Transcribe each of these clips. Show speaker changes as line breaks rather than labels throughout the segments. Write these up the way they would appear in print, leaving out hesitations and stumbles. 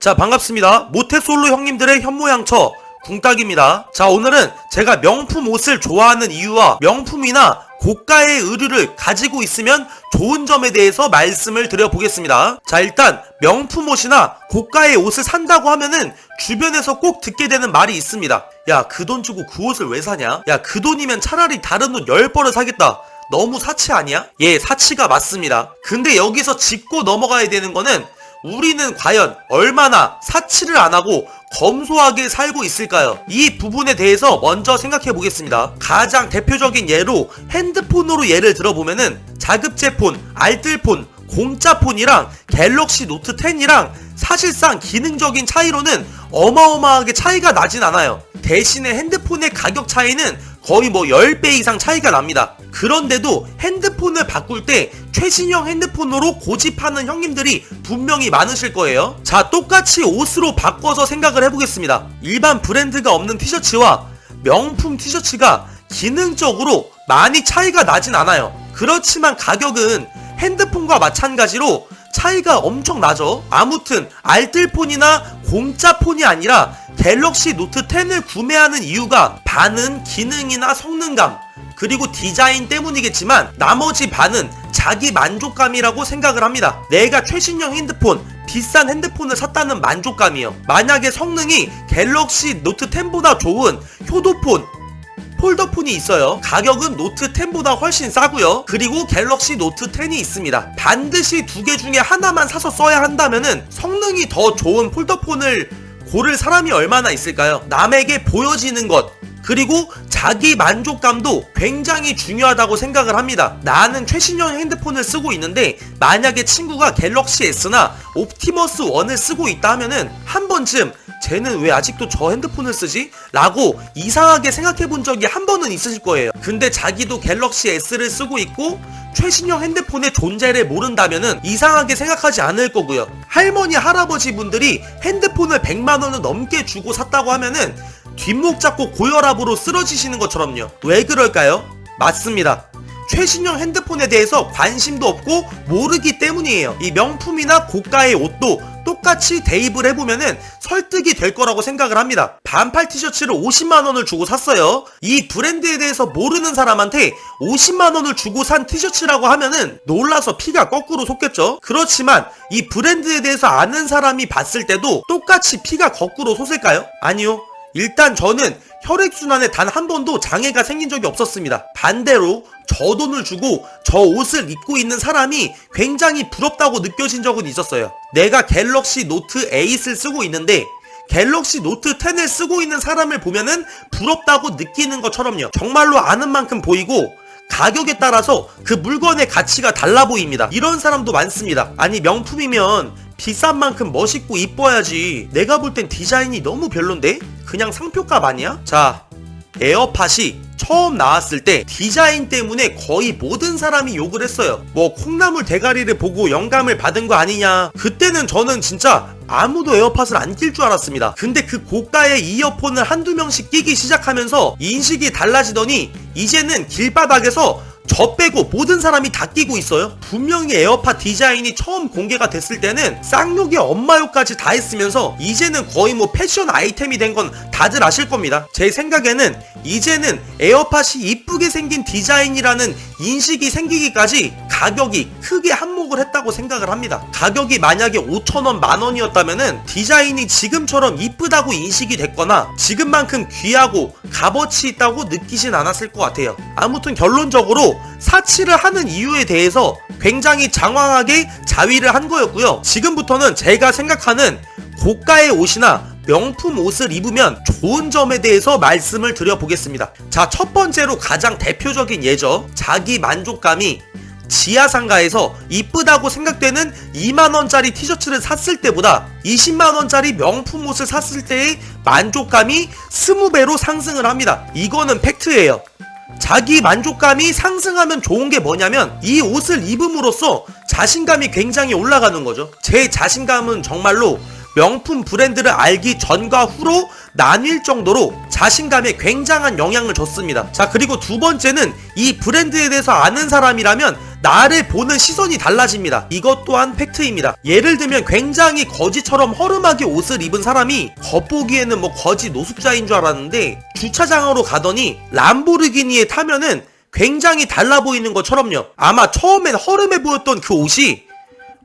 자, 반갑습니다. 모태솔로 형님들의 현모양처 궁딱입니다. 자, 오늘은 제가 명품 옷을 좋아하는 이유와 명품이나 고가의 의류를 가지고 있으면 좋은 점에 대해서 말씀을 드려보겠습니다. 자, 일단 명품 옷이나 고가의 옷을 산다고 하면은 주변에서 꼭 듣게 되는 말이 있습니다. 야, 그 돈 주고 그 옷을 왜 사냐? 야, 그 돈이면 차라리 다른 옷 10벌을 사겠다. 너무 사치 아니야? 예, 사치가 맞습니다. 근데 여기서 짚고 넘어가야 되는 거는 우리는 과연 얼마나 사치를 안 하고 검소하게 살고 있을까요? 이 부분에 대해서 먼저 생각해 보겠습니다. 가장 대표적인 예로 핸드폰으로 예를 들어보면은 자급제폰, 알뜰폰, 공짜폰이랑 갤럭시 노트 10이랑 사실상 기능적인 차이로는 어마어마하게 차이가 나진 않아요. 대신에 핸드폰의 가격 차이는 거의 10배 이상 차이가 납니다. 그런데도 핸드폰을 바꿀 때 최신형 핸드폰으로 고집하는 형님들이 분명히 많으실 거예요. 자, 똑같이 옷으로 바꿔서 생각을 해보겠습니다. 일반 브랜드가 없는 티셔츠와 명품 티셔츠가 기능적으로 많이 차이가 나진 않아요. 그렇지만 가격은 핸드폰과 마찬가지로 차이가 엄청 나죠. 아무튼 알뜰폰이나 공짜폰이 아니라 갤럭시 노트 10을 구매하는 이유가 반은 기능이나 성능감 그리고 디자인 때문이겠지만 나머지 반은 자기 만족감이라고 생각을 합니다. 내가 최신형 핸드폰, 비싼 핸드폰을 샀다는 만족감이요. 만약에 성능이 갤럭시 노트 10보다 좋은 효도폰, 폴더폰이 있어요. 가격은 노트 10보다 훨씬 싸고요. 그리고 갤럭시 노트 10이 있습니다. 반드시 두 개 중에 하나만 사서 써야 한다면은 성능이 더 좋은 폴더폰을 고를 사람이 얼마나 있을까요? 남에게 보여지는 것 그리고 자기 만족감도 굉장히 중요하다고 생각을 합니다. 나는 최신형 핸드폰을 쓰고 있는데 만약에 친구가 갤럭시 S나 옵티머스 1을 쓰고 있다 하면은 한 번쯤 쟤는 왜 아직도 저 핸드폰을 쓰지? 라고 이상하게 생각해 본 적이 한 번은 있으실 거예요. 근데 자기도 갤럭시 S를 쓰고 있고 최신형 핸드폰의 존재를 모른다면은 이상하게 생각하지 않을 거고요. 할머니 할아버지 분들이 핸드폰을 100만원을 넘게 주고 샀다고 하면은 뒷목 잡고 고혈압으로 쓰러지시는 것처럼요. 왜 그럴까요? 맞습니다. 최신형 핸드폰에 대해서 관심도 없고 모르기 때문이에요. 이 명품이나 고가의 옷도 똑같이 대입을 해보면은 설득이 될 거라고 생각을 합니다. 반팔 티셔츠를 50만원을 주고 샀어요. 이 브랜드에 대해서 모르는 사람한테 50만원을 주고 산 티셔츠라고 하면은 놀라서 피가 거꾸로 솟겠죠. 그렇지만 이 브랜드에 대해서 아는 사람이 봤을 때도 똑같이 피가 거꾸로 솟을까요? 아니요. 일단 저는 혈액순환에 단 한 번도 장애가 생긴 적이 없었습니다. 반대로 저 돈을 주고 저 옷을 입고 있는 사람이 굉장히 부럽다고 느껴진 적은 있었어요. 내가 갤럭시 노트 8을 쓰고 있는데 갤럭시 노트 10을 쓰고 있는 사람을 보면은 부럽다고 느끼는 것처럼요. 정말로 아는 만큼 보이고 가격에 따라서 그 물건의 가치가 달라 보입니다. 이런 사람도 많습니다. 아니 명품이면 비싼 만큼 멋있고 이뻐야지. 내가 볼 땐 디자인이 너무 별론데? 그냥 상표값 아니야? 자, 에어팟이 처음 나왔을 때 디자인 때문에 거의 모든 사람이 욕을 했어요. 콩나물 대가리를 보고 영감을 받은 거 아니냐. 그때는 저는 진짜 아무도 에어팟을 안 낄 줄 알았습니다. 근데 그 고가의 이어폰을 한두 명씩 끼기 시작하면서 인식이 달라지더니 이제는 길바닥에서 저 빼고 모든 사람이 다 끼고 있어요. 분명히 에어팟 디자인이 처음 공개가 됐을 때는 쌍욕에 엄마욕까지 다 했으면서 이제는 거의 패션 아이템이 된 건 다들 아실 겁니다. 제 생각에는 이제는 에어팟이 이쁘게 생긴 디자인이라는 인식이 생기기까지 가격이 크게 한몫을 했다고 생각을 합니다. 가격이 만약에 5,000원, 만원이었다면은 디자인이 지금처럼 이쁘다고 인식이 됐거나 지금만큼 귀하고 값어치 있다고 느끼진 않았을 것 같아요. 아무튼 결론적으로 사치를 하는 이유에 대해서 굉장히 장황하게 자위를 한 거였고요. 지금부터는 제가 생각하는 고가의 옷이나 명품 옷을 입으면 좋은 점에 대해서 말씀을 드려보겠습니다. 자, 첫 번째로 가장 대표적인 예죠. 자기 만족감이 지하상가에서 이쁘다고 생각되는 2만원짜리 티셔츠를 샀을 때보다 20만원짜리 명품 옷을 샀을 때의 만족감이 20배로 상승을 합니다. 이거는 팩트예요. 자기 만족감이 상승하면 좋은 게 뭐냐면 이 옷을 입음으로써 자신감이 굉장히 올라가는 거죠. 제 자신감은 정말로 명품 브랜드를 알기 전과 후로 나뉠 정도로 자신감에 굉장한 영향을 줬습니다. 자, 그리고 두 번째는 이 브랜드에 대해서 아는 사람이라면 나를 보는 시선이 달라집니다. 이것 또한 팩트입니다. 예를 들면 굉장히 거지처럼 허름하게 옷을 입은 사람이 겉보기에는 뭐 거지 노숙자인 줄 알았는데 주차장으로 가더니 람보르기니에 타면은 굉장히 달라 보이는 것처럼요. 아마 처음엔 허름해 보였던 그 옷이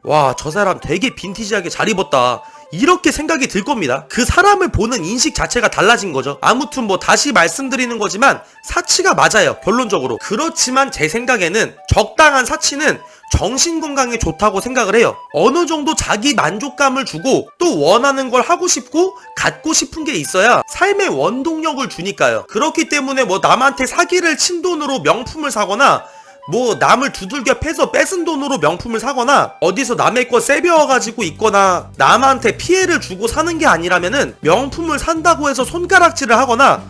와, 저 사람 되게 빈티지하게 잘 입었다, 이렇게 생각이 들 겁니다. 그 사람을 보는 인식 자체가 달라진 거죠. 아무튼 뭐 다시 말씀드리는 거지만 사치가 맞아요, 결론적으로. 그렇지만 제 생각에는 적당한 사치는 정신건강에 좋다고 생각을 해요. 어느 정도 자기 만족감을 주고 또 원하는 걸 하고 싶고 갖고 싶은 게 있어야 삶의 원동력을 주니까요. 그렇기 때문에 뭐 남한테 사기를 친 돈으로 명품을 사거나 뭐 남을 두들겨 패서 뺏은 돈으로 명품을 사거나 어디서 남의 거 세벼가지고 있거나 남한테 피해를 주고 사는 게 아니라면은 명품을 산다고 해서 손가락질을 하거나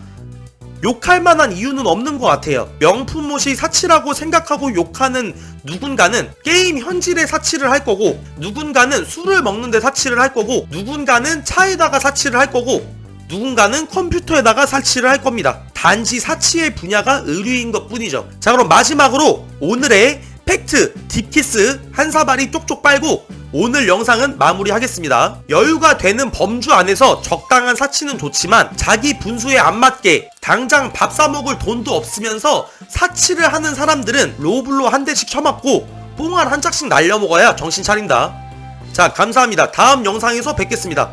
욕할 만한 이유는 없는 것 같아요. 명품 옷이 사치라고 생각하고 욕하는 누군가는 게임 현질에 사치를 할 거고, 누군가는 술을 먹는데 사치를 할 거고, 누군가는 차에다가 사치를 할 거고, 누군가는 컴퓨터에다가 사치를 할 겁니다. 단지 사치의 분야가 의류인 것 뿐이죠. 자, 그럼 마지막으로 오늘의 팩트 딥키스 한 사발이 쪽쪽 빨고 오늘 영상은 마무리하겠습니다. 여유가 되는 범주 안에서 적당한 사치는 좋지만 자기 분수에 안 맞게 당장 밥 사 먹을 돈도 없으면서 사치를 하는 사람들은 로블로 한 대씩 쳐맞고 뽕알 한 짝씩 날려먹어야 정신 차린다. 자, 감사합니다. 다음 영상에서 뵙겠습니다.